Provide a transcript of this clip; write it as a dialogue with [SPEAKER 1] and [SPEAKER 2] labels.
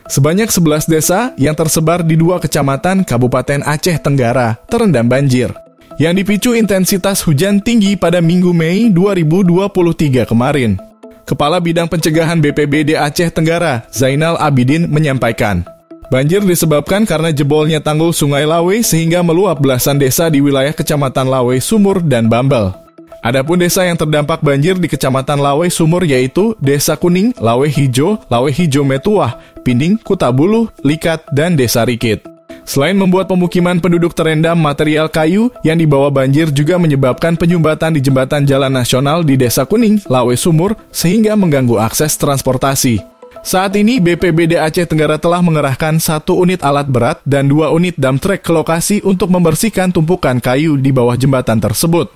[SPEAKER 1] Sebanyak 11 desa yang tersebar di 2 kecamatan Kabupaten Aceh Tenggara terendam banjir, yang dipicu intensitas hujan tinggi pada Minggu Mei 2023 kemarin. Kepala Bidang Pencegahan BPBD Aceh Tenggara, Zainal Abidin, menyampaikan, banjir disebabkan karena jebolnya tanggul Sungai Lawe sehingga meluap belasan desa di wilayah Kecamatan Lawe Sumur dan Bambel. Adapun desa yang terdampak banjir di Kecamatan Lawe Sumur yaitu Desa Kuning, Lawe Hijo Metuah, Pinding, Kutabuluh, Likat, dan Desa Rikit. Selain membuat pemukiman penduduk terendam material kayu, yang dibawa banjir juga menyebabkan penyumbatan di jembatan jalan nasional di Desa Kuning, Lawe Sumur, sehingga mengganggu akses transportasi. Saat ini, BPBD Aceh Tenggara telah mengerahkan 1 unit alat berat dan 2 unit dump truck ke lokasi untuk membersihkan tumpukan kayu di bawah jembatan tersebut.